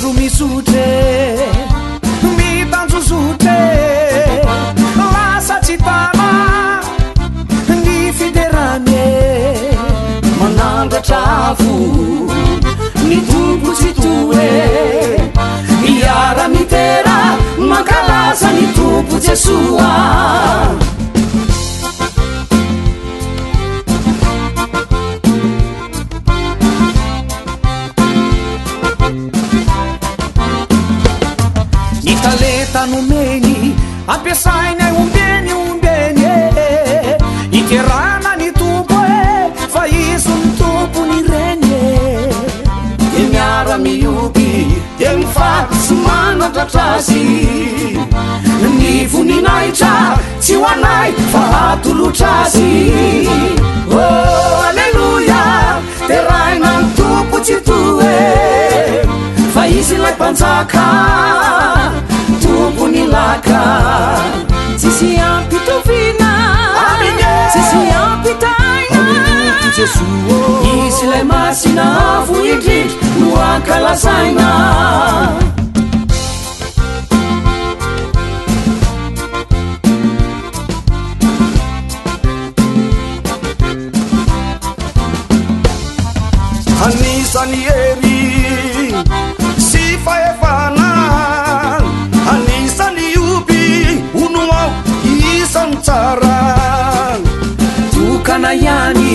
indro misotre mitanjozotre lasa tsy tana ny fiderane manandratravo ny tompo tsy toe miara mitera mankalaza ny tompo jesoa nomeny ampiasainy ombeny ikerana ny tompo fa izo ny tompo ny reny de miara mioby de mifatsy manandratrazy ny voninahitra tsy hoanay fa atolotrazy alleluia de raina ny tompo tsy toe fa izy lay mpanjaka tompony laka tsisy ampitovina tsisy ampitaina izy lay masina voindrindry no ankalazaina anisany ery sy faefana anisany ioby ono ao isany tsara tokana ihany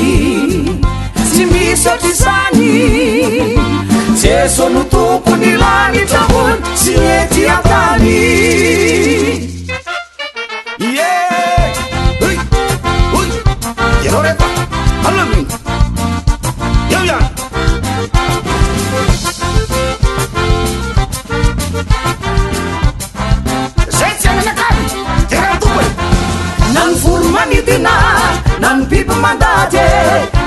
tsy misy atrizany jeso no tompony lanitravony sy ety atany ianao rehefa alaminy eo ihany manidina nan biby mandady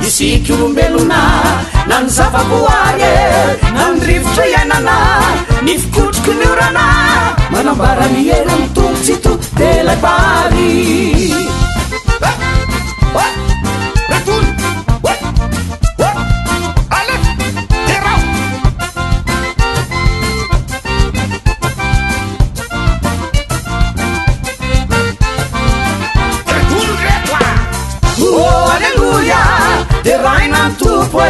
isiky olombelona nan zavaboary nan rivotra iainana ny fikotroky ny orana manambara ny ela ny tompotsito de lay bary de raina tompo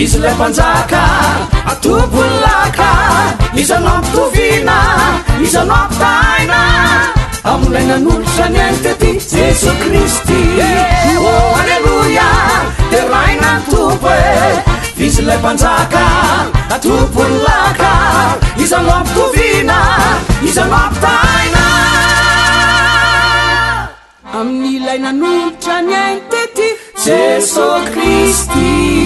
izy lay mpanjaka atompony laka izy anao ampitovina izy anao ampitaina amilay nanolotra ny ainy tety jesu kristy alleluia de raina tompo izy lay mpanjaka atompony laka izy anao ampitovina izy anao ampitaina amin'ilay nanolotra ny ainy tety jesu kristy